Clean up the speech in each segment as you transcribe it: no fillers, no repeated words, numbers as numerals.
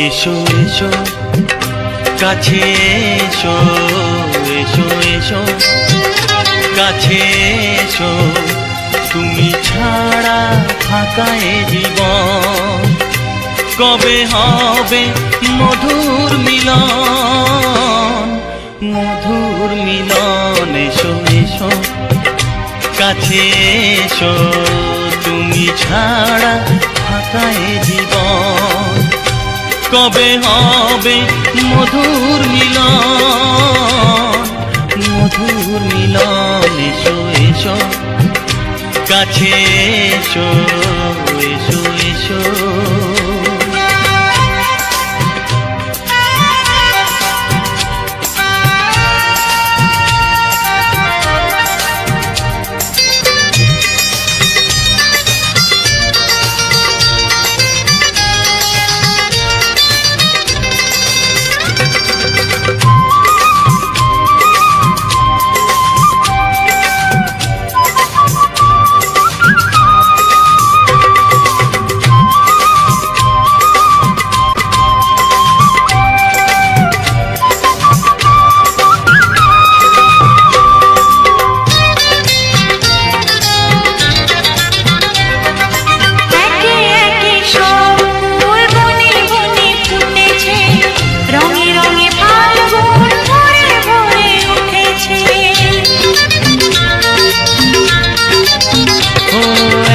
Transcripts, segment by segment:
এসো এসো কাছে এসো, এসো এসো কাছে এসো, তুমি ছাড়া ফাঁকা এ জীবন। কবে হবে মধুর মিলন, মধুর মিলন। এসো এসো কাছে এসো, তুমি ছাড়া ফাঁকা এ জীবন। কবে হবে মধুর মিলন, মধুর মিলন। এসো এসো কাছে এসো, এসো এসো।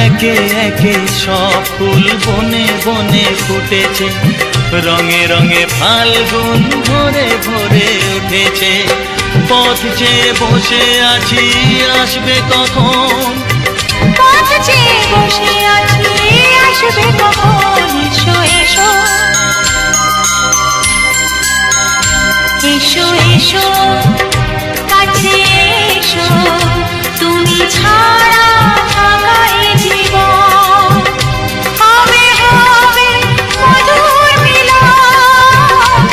একে একে সব ফুল বনে বনে ফুটেছে, রঙে রঙে ফাল্গুন ভরে ভরে উঠেছে। পথ চেয়ে বসে আছি, আসবে কখন? পথ চেয়ে বসে আছি, আসবে কখন? এসো এসো, এসো এসো কাছে এসো, তুমি ছাড়া ফাঁকা এ জীবন। হবে হবে মধুর মিলন,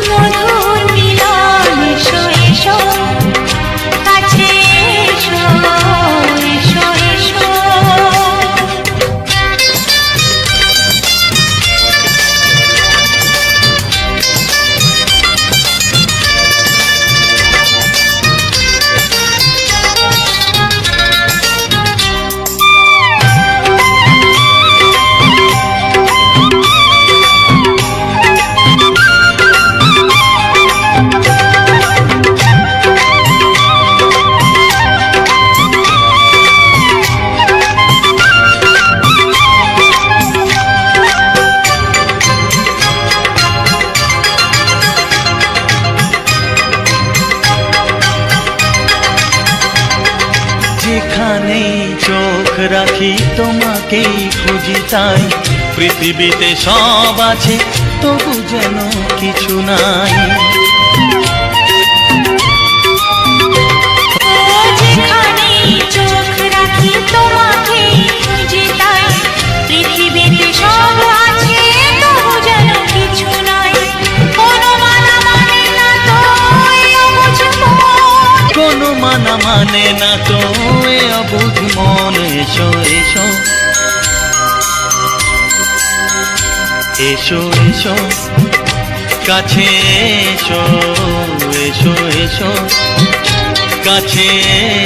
মধুর মিলন। এসো এসো কাছে এসো, এসো এসো। যেখানেই চোখ রাখি তোমাকেই খুঁজি, তাই পৃথিবীতে সব আছে তবু যেন কিছু নাই। যেখানেই চোখ রাখি তোমাকেই খুঁজি, তাই পৃথিবীতে সব আছে তবু যেন কিছু নাই। কোনো মানা মানে না তো এ অবুঝ মন, কোনো মানা মানে না তো এ অবুঝ মন। এসো এসো, এসো এসো কাছে এসো, এসো এসো কাছে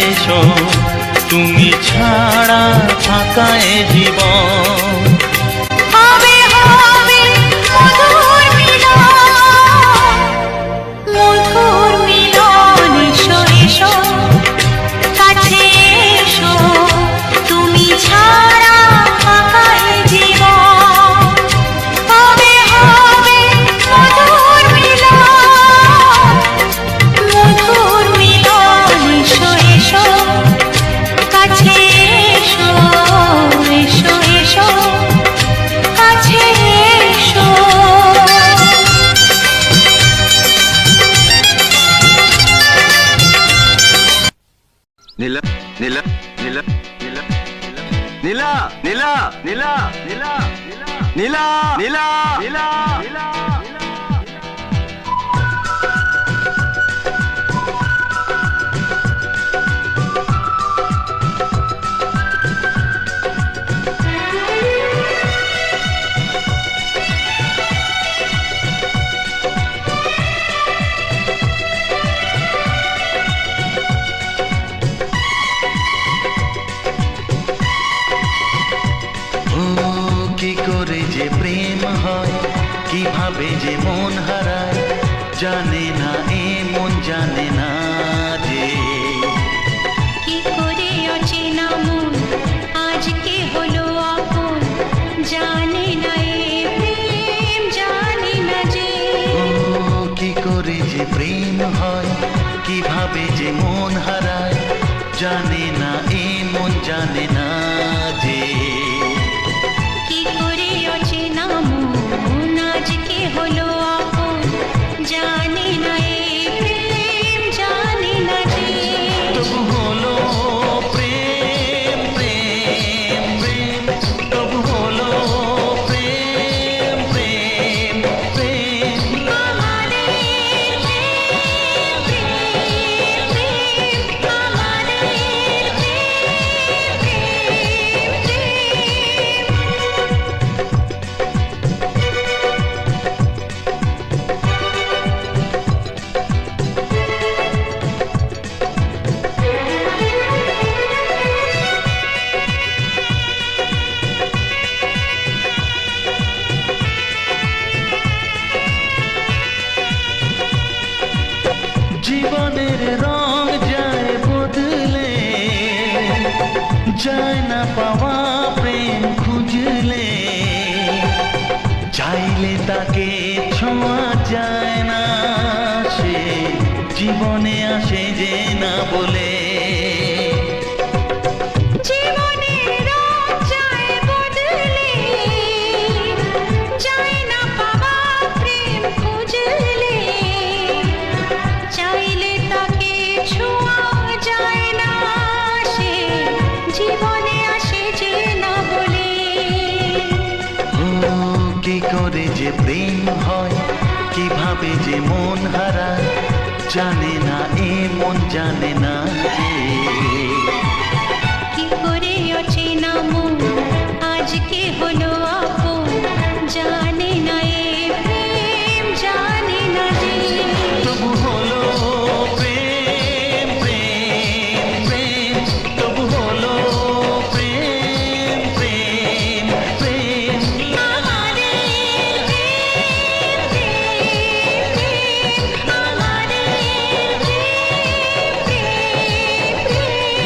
এসো, তুমি ছাড়া ফাঁকা এ জীবন। হবে হবে মধুর মিলন, মধুর মিলন। এসো এসো কাছে এসো, তুমি ছাড়া ফাঁকা এ জীবন। হবে হবে মধুর মিলন, মধুর মিলন। এসো এসো কাছে এসো, এসো এসো কাছে এসো। নীলা নীলা নীলা নীলা নীলা নীলা নীলা নীলা নীলা নীলা নীলা নীলা। কিভাবে যে মন হারায় জানে না, এ মন জানে না যে। কি করে অচেনা মন আজকে হলো আপন, জানে না এ প্রেম জানে না যে। ও কি করে যে প্রেম হয়, কিভাবে যে মন হারায় জানে না, এ মন জানে না যে। কি করে অচেনা মন আজকে হলো আপন, জানে না এ প্রেম জানে না যে। তবু হলো প্রেম প্রেম প্রেম, তবু হলো প্রেম প্রেম প্রেম। আমাদের প্রেম প্রেম প্রেম, আমাদের প্রেম প্রেম প্রেম। জীবনের রং যায় বদলে, যায় না পাওয়া প্রেম খুঁজলে, চাইলে তাকে ছোঁয়া যায় না, সে জীবনে আসে যে না বলে। জীবনের রং যায় বদলে, যায় না পাওয়া প্রেম খুঁজলে, চাইলে তাকে ছোঁয়া যায় না, সে জীবনে আসে যে না বলে। ও কি করে যে প্রেম হয়, কিভাবে যে মন হারায় জানে না, এ মন জানে না যে। কি করে অচেনা মন আজকে হলো আপন, জানে না এ প্রেম জানে না যে। তবু হলো প্রেম প্রেম প্রেম, তবু হলো প্রেম প্রেম প্রেম। আমাদের প্রেম প্রেম প্রেম, আমাদের প্রেম প্রেম প্রেম।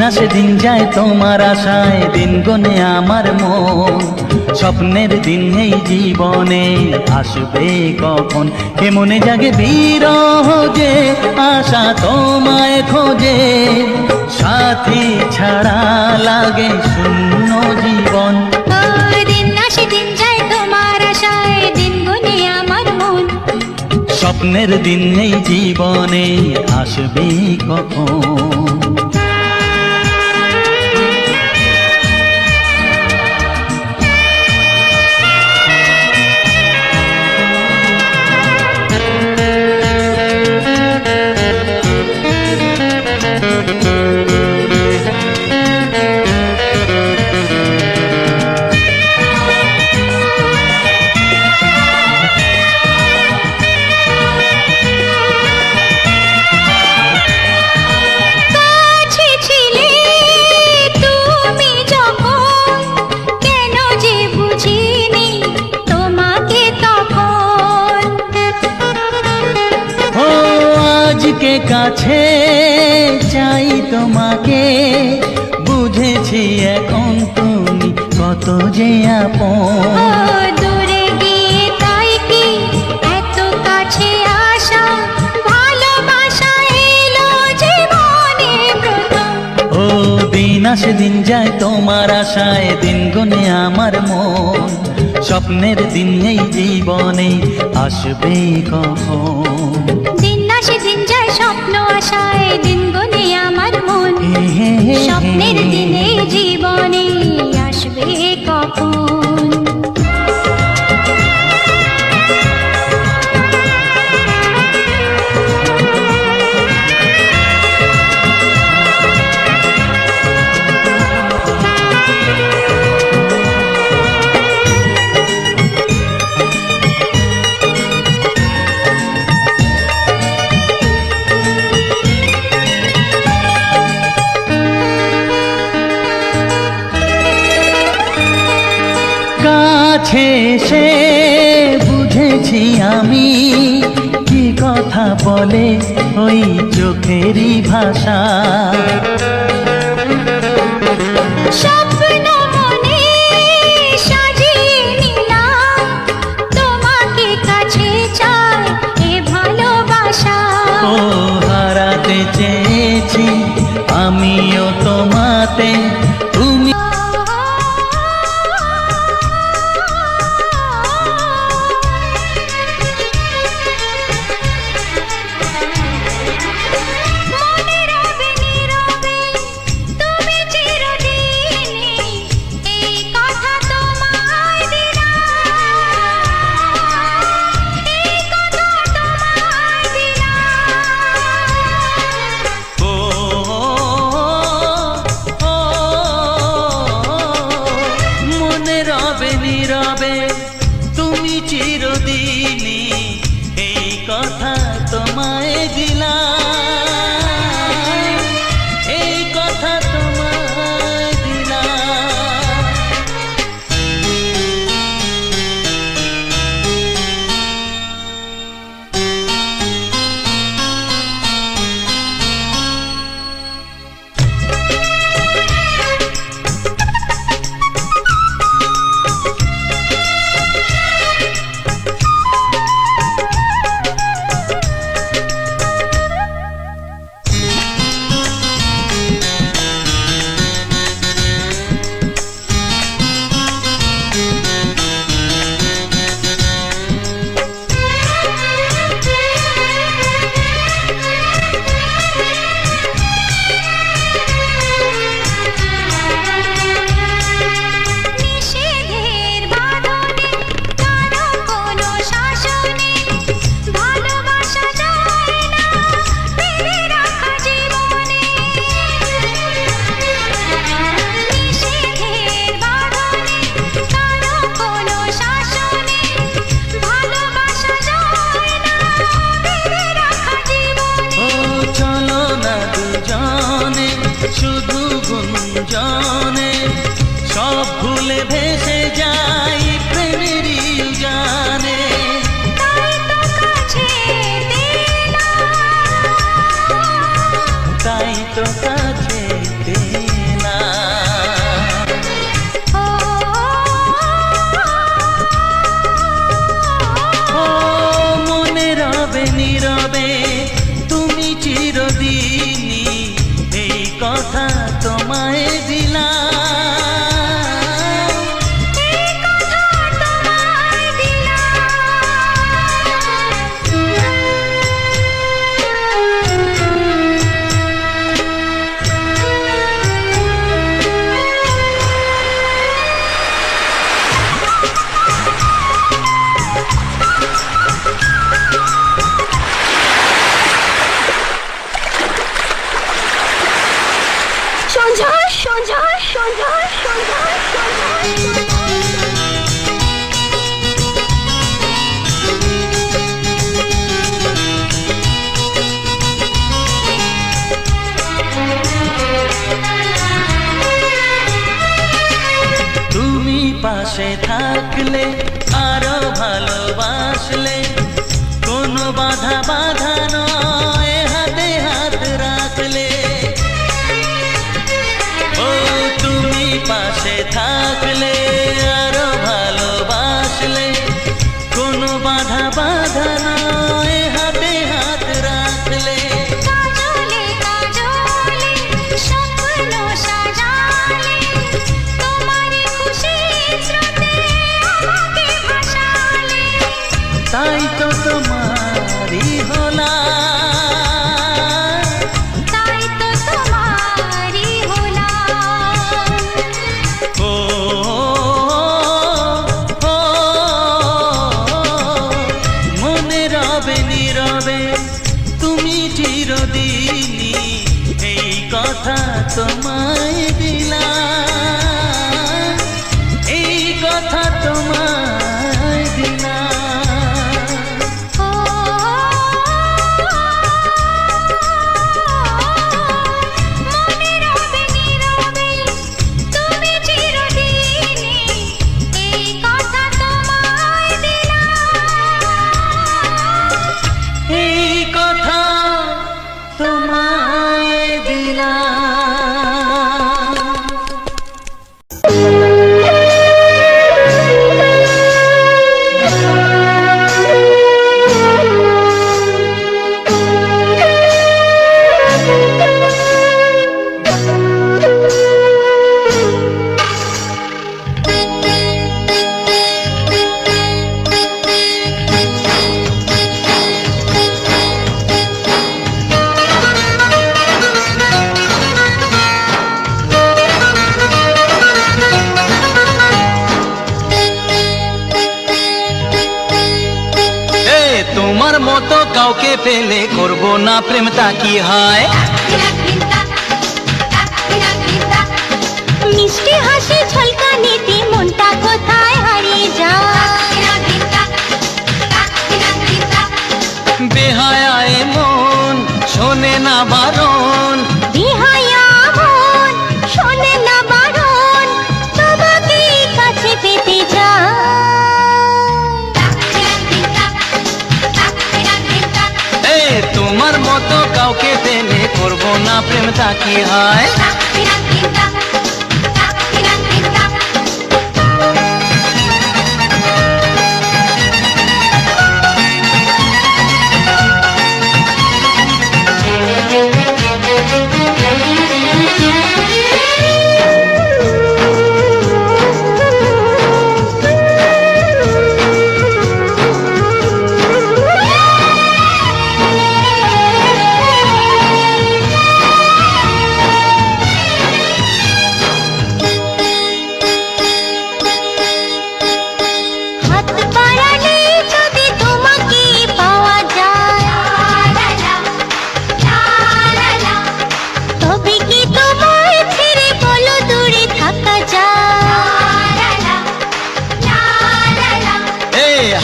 আসে দিন যায় তোমার আশায়, দিন গনে আমার মন। স্বপ্নের দিন এই জীবনে আসবে কখন, কে মনে জাগে বিরহ যে আশা তোমায় খোঁজে। সাথী ছাড়া লাগে শূন্য জীবন। ও দিন আসে দিন যায় তোমার আশায়, দিন গুনে আমার মন। স্বপ্নের দিন এই জীবনে আসবে কখন। কাছে ছিলে তুমি যখন, কেন যে বুঝিনি তোমাকে তখন। ও আজকে কাছে চাই তোমাকে, বুঝেছি এখন তুমি কত যে ও আপন। দূরে গিয়ে তাই কি এত কাছে আসা, ভালোবাসা এলো জীবনে প্রথম। ও দিন আসে দিন যায় তোমার আশায়, দিন গনে আমার মন। স্বপ্নের দিন এই জীবনে আসবে কখন। দিন আসে দিন যায় স্বপ্ন আশায়, দিন গুনে আমার মন। স্বপ্নের দিনে জীবনে আসবে কখন। কাছে সে বুঝেছি আমি, কি কথা বলে ওই চোখেরই ভাষা। স্বপ্ন মনে সাজিয়ে নিলাম, তোমাকে কাছে চাই এ ভালোবাসা। ও হারাতে চেয়েছি আমিও তোমাতে, তুমি মনে রবে নীরবে তুমি চিরদিনই, এই কথা তোমায় দিলাম, এই কথা তোমায় দিলাম। ও মনে রবে নীরবে তুমি চিরদিনই, এই কথা তোমায় দিলাম, এই কথা তোমায় দিলাম। নীরবে তুমি চিরদিনই, এই কথা তোমায় দিলাম। এই কথা তোমায় সঞ্জয় সঞ্জয় সঞ্জয় সঞ্জয় তুমি পাশে থাকলে আরো ভালোবাসলে, কোনো বাধা বাধা নয় হাতে হাত রাখলে। ও তুমি পাশে থাকলে আরো ভালোবাসলে, কোনো বাধা বাধা নয় হাতে হাত রাখলে। কাজলে কাজলে স্বপ্ন সাজালে, তোমারই খুশি স্রোতে আমাকে ভাসালে। তাই তো তোমারই হলাম, তাই তো তোমারই হলাম। ও ও, মনে রবে নীরবে তুমি চিরদিনই, এই কথা তোমায় দিলাম, এই কথা তোমায় দিলাম। ও মনে রবে নীরবে তুমি চিরদিনই, এই কথা তোমায় দিলাম। এই কথা তোমায় দিলাম। তোমার মতো কাউকে পেলে করব না প্রেম, তা কি হয়? মিষ্টি হাসি ঝলকানিতে মনটা কোথায় হারিয়ে যায়। বেহায়ায় মন শোনে না বারণ, বিহায়া মন শোনে না বারণ, তোমাকে কাছে পেতে যায়। তোমার মতো কাউকে পেলে করব না প্রেম, তা কি হয়?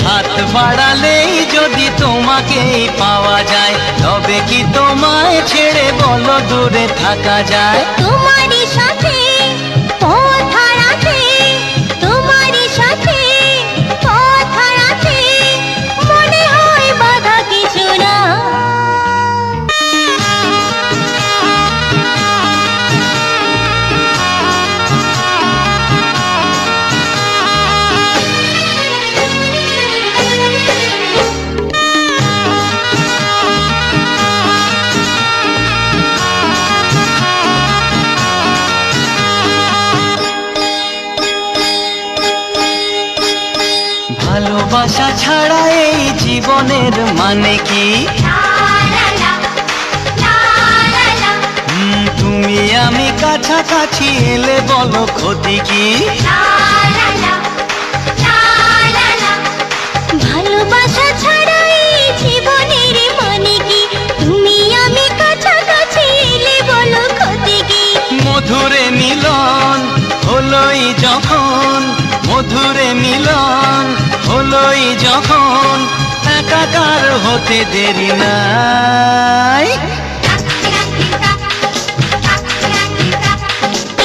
হাত বাড়ালেই যদি তোমাকে পাওয়া যায়, তবে কি তোমায় ছেড়ে বলো দূরে থাকা যায়? তোমারই সাথে পথ হারাতে, তোমারই সাথে পথ হারাতে মনে হয় বাধা কিছু না। ভালোবাসা ছাড়া এই জীবনের মানে কি? তুমি আমি কাছাকাছি এলে বলো ক্ষতি কি? ভালোবাসা ছাড়া এই জীবনের মানে কি? তুমি আমি কাছাকাছি এলে বলো ক্ষতি কি? মধুরে মিলন হলোই যখন, মধুরে মিলন হলোই যখন, একাকার হতে দেরি নাই।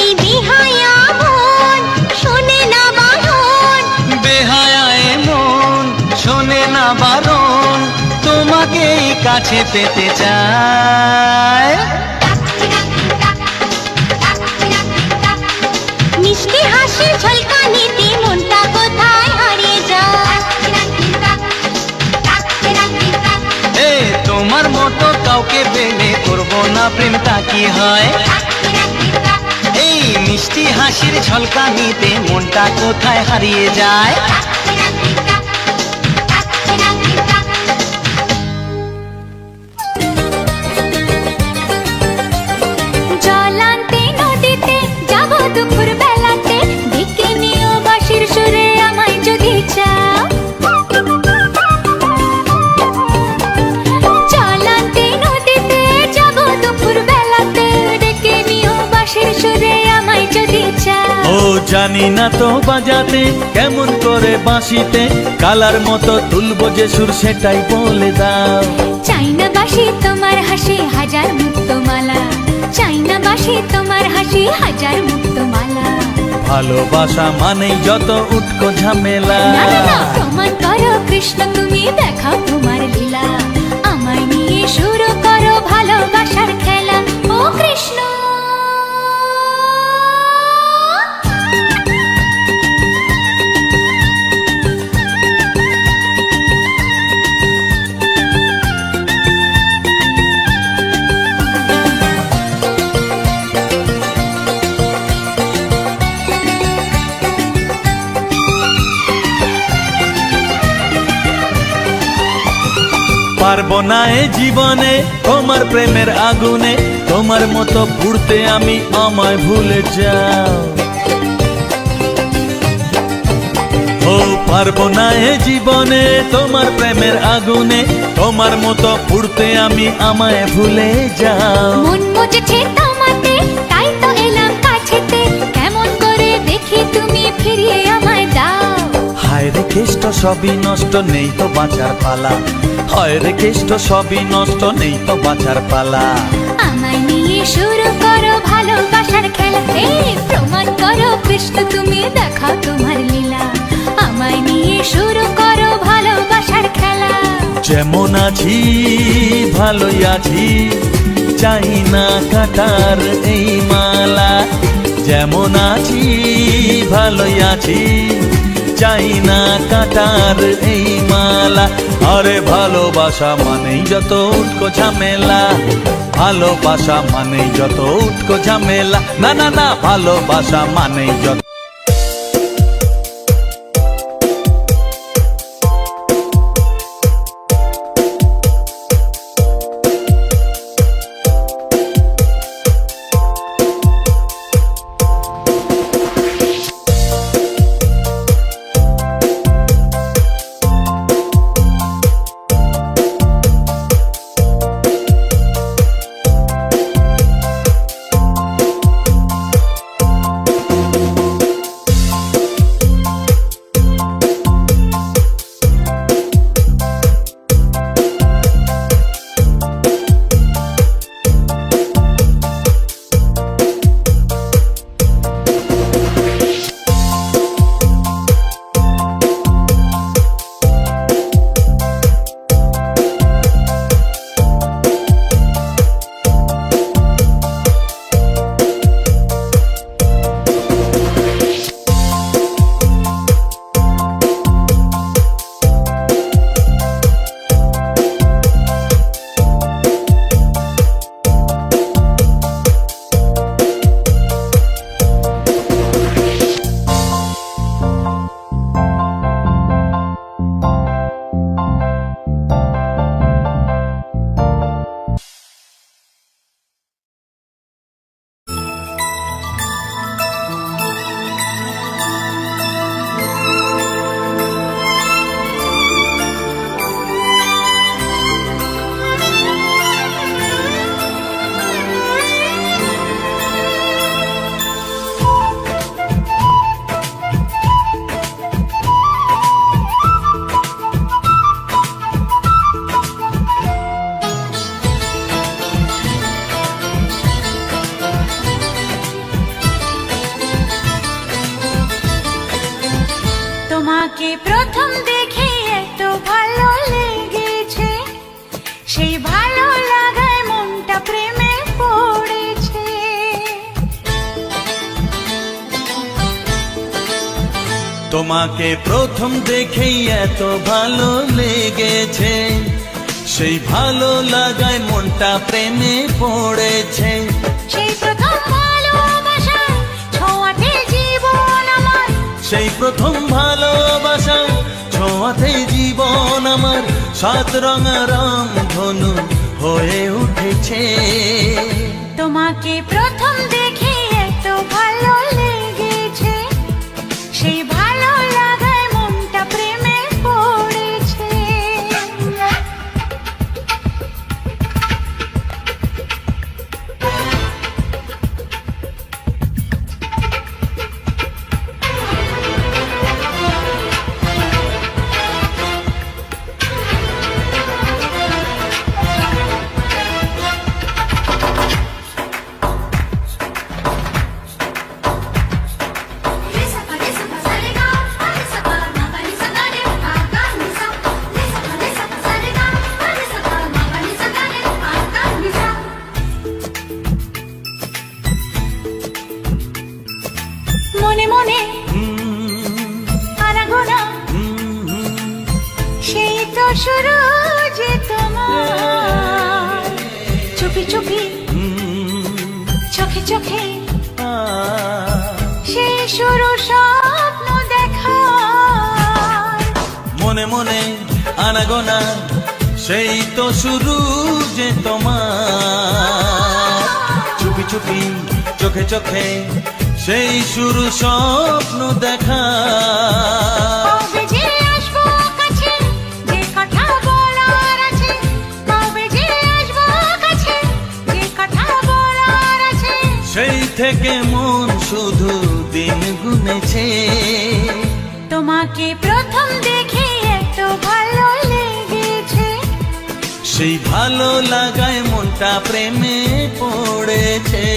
এই বেহায়া মন শোনে না বারণ, বেহায়া এ মন শোনে না বারণ, তোমাকেই কাছে পেতে চায়। মিষ্টি হাসির ঝলকানিতে মনটা কোথায় হারিয়ে যায়। এ তোমার মতো কাউকে পেলে করবো না প্রেমটা কি হয়? এই মিষ্টি হাসির ঝলকানিতে মনটা কোথায় হারিয়ে যায়। জল আনতে নদীতে যাব দুপুর বেলাতে, ডেকে নিও বাঁশির সুরে আমায় যদি চাও। জল আনতে নদীতে যাব দুপুর বেলাতে, ডেকে নিও বাঁশির সুরে আমায় যদি চাও। ও জানি না তো বাজাতে কেমন করে বাঁশিতে, কালার মতো তুলবো যে সুর সেটাই বলে দাও। চাই না বাঁশি তোমার হাসি হাজার মুক্তমালা, চাই না বাঁশি তোমার হাসি হাজার মুক্তমালা। ভালোবাসা মানেই যত উটকো ঝামেলা। না না না, প্রমাণ করো কৃষ্ণ তুমি দেখাও তোমার লীলা, আমায় নিয়ে শুরু করো ভালোবাসার খেলা। ও কৃষ্ণ পারবো না এ জীবনে তোমার প্রেমের আগুনে, তোমার মতো পুড়তে আমি, আমায় ভুলে যাও। ও পারবো না এ জীবনে তোমার প্রেমের আগুনে, তোমার মতো পুড়তে আমি, আমায় ভুলে যাও। মন মজেছে তোমাতে তাই তো এলাম কাছেতে, কেমন করে দেখি তুমি ফিরিয়ে আমায় দাও। হায় রে কেষ্ট সবই নষ্ট, নেই তো বাঁচার পালা। হায় রে কেষ্ট সবই নষ্ট, নেই তো বাঁচার পালা। আমায় নিয়ে শুরু করো ভালোবাসার খেলা। এই প্রমাণ করো কৃষ্ণ তুমি দেখাও তোমার লীলা, আমায় নিয়ে শুরু করো ভালোবাসার খেলা। যেমন আছি ভালোই আছি, চাই না কাটার এই মালা। যেমন আছি ভালোই আছি, চাই না কাটার এই মালা। আরে ভালোবাসা মানেই যত উটকো ঝামেলা, ভালোবাসা মানেই যত উটকো ঝামেলা। না না না, ভালোবাসা মানেই যত তোমাকে প্রথম দেখে এত ভালো লেগেছে, সেই ভালো লাগায় মনটা প্রেমে পড়েছে। তোমাকে প্রথম দেখেই এত ভালো লেগেছে, সেই ভালো লাগায় মনটা প্রেমে পড়েছে। সেই প্রথম ভালোবাসায় ছোঁয়াতে জীবন আমার, সেই প্রথম ভালোবাসা ছোঁয়াতে জীবন আমার, সাত রঙা রাম ধনু হয়ে উঠেছে। তোমাকে প্রথম দেখে এত ভালো লেগেছে, সেই ভালো লাগায় মনটা প্রেমে পড়েছে। মনে মনে আনাগোনা, সেই তো শুরু যে তোমার, চুপি চুপি চোখে চোখে, সেই শুরু স্বপ্ন দেখা। মনে মনে আনাগোনা, সেই তো শুরু যে তোমার, চুপি চুপি চোখে চোখে, সেই শুরু স্বপ্ন দেখা। কবে যে আসবো কাছে, যে কথা বলার আছে, কবে যে আসবো কাছে, যে কথা বলার আছে। সেই থেকে মন শুধু দিন গুনেছে। তোমাকে প্রথম দেখে এত ভালো লেগেছে, সেই ভালো লাগায় মনটা প্রেমে পড়েছে।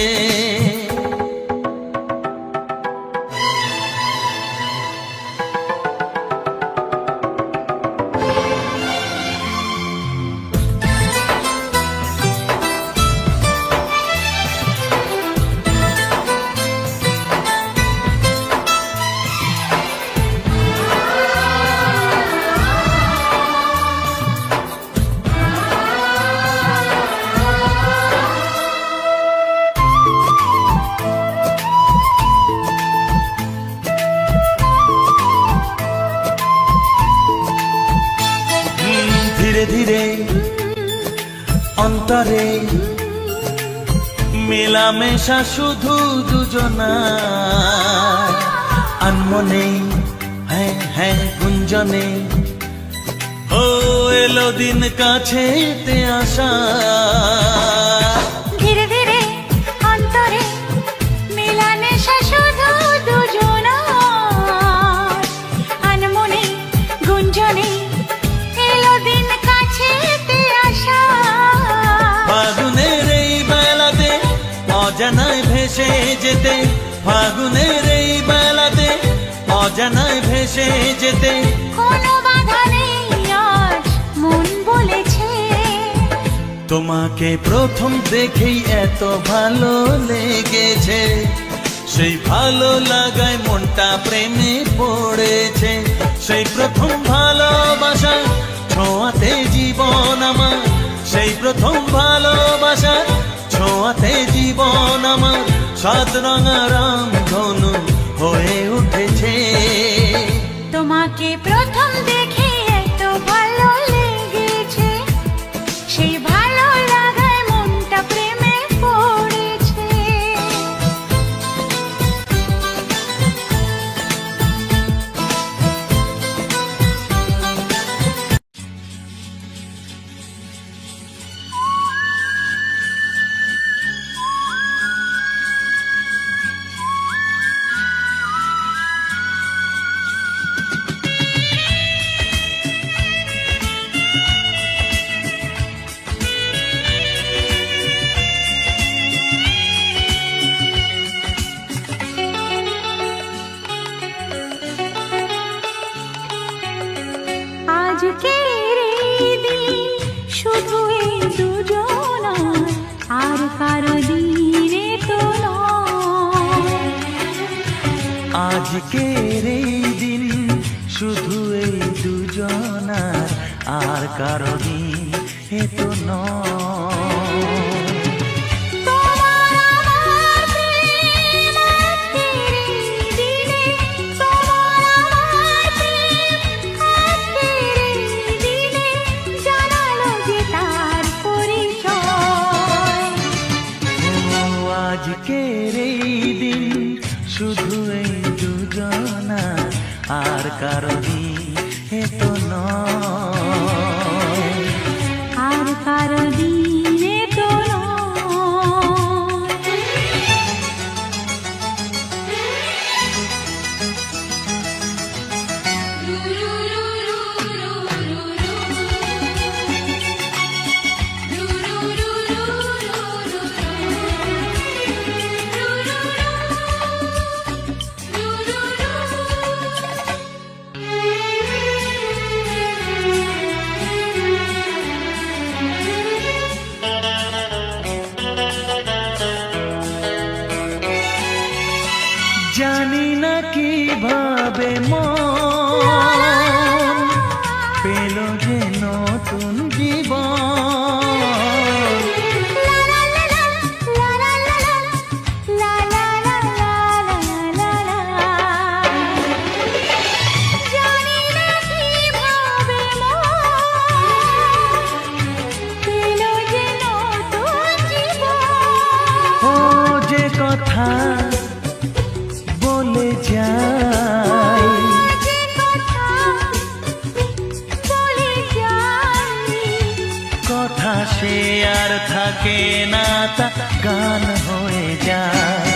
ধীরে ধীরে অন্তরে মেলামেশা শুধু দুজনার, আনমনে হ্যাঁ হ্যাঁ গুঞ্জনে, ও এলো দিন কাছেতে আসা। ধীরে ধীরে অন্তরে মেলামেশা শুধু দুজনার, আনমনে গুঞ্জনে, এলো দিন কাছেতে আসা। ফাগুনের এই বেলাতে অজানায় ভেসে যেতে, ফাগুনের এই বেলাতে অজানায় ভেসে যেতে, কোনো বাধা নেই আজ মন বলেছে। তোমাকে প্রথম দেখেই এত ভালো লেগেছে, সেই ভালো লাগায় মনটা প্রেমে পড়েছে। সেই প্রথম ভালোবাসা ছোঁয়াতে জীবন আমার, সেই প্রথম ভালোবাসা ছোঁয়াতে জীবন আমার, সাত রঙা রাম ধনু হয়ে উঠেছে। তোমাকে প্রথম দেখে এত ভালো লেগেছে, সেই ভালো লাগায় মনটা প্রেমে পড়েছে। আজকের এই দিন শুধু এই দুজনার, আর কারো দিন এ তো নয়। আজকের এই দিন শুধু এই দুজনা, আর কারো দিন এ তো নয়, আর কারো দিন এ তো জানি না কিভাবে মন পেল যে নতুন জীবন। ও যে কথা বলে যাই, কথা সে আর থাকে না, তা গান হয়ে যায়।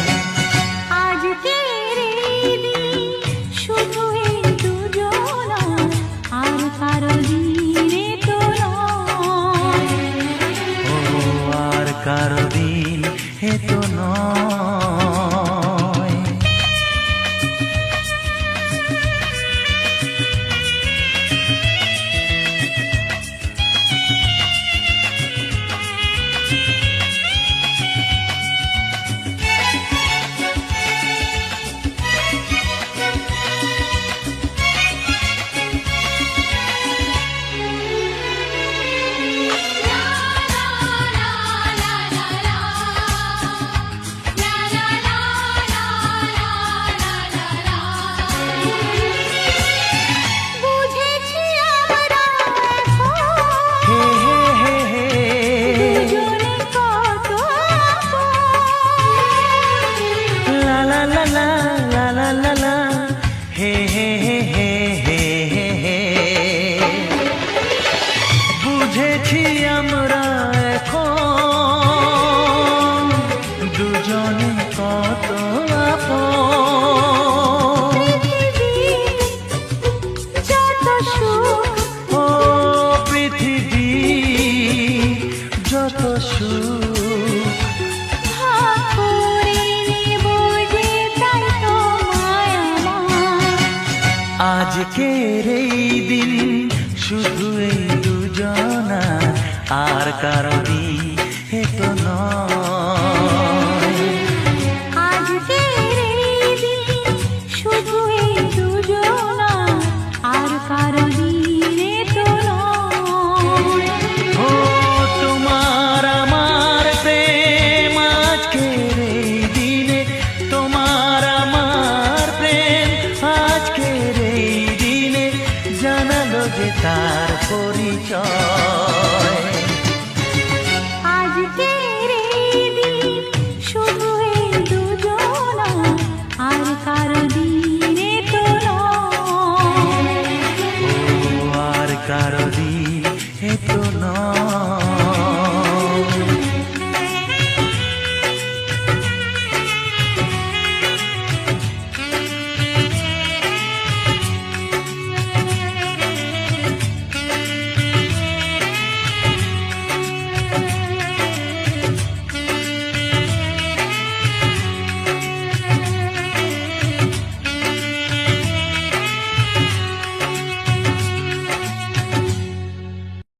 আজকের এই দিন শুধু এই দুজনা, আর কারো দিন এ তো নয়, ও আর কারো দিন এ তো নয়। বুঝেছি আমরা এখন দুজনে কত আপন। ও পৃথিবী যত সুখ, আজকের এই দিন শুধু এই দুজনা, আর কারো দিন এ তো নয়। আজকের এই দিন শুধু এই দুজনা, আর কারো দিন এ তো নয়। ও তোমার আমার প্রেম আজকের এই দিনে, তোমার আমার প্রেম আজকের এই দিনে জানালো যে তার পরিচয়। আজকের এই দিন শুধু এই দুজনা, আর কারো দিন এ তো নয়, ও আর কারো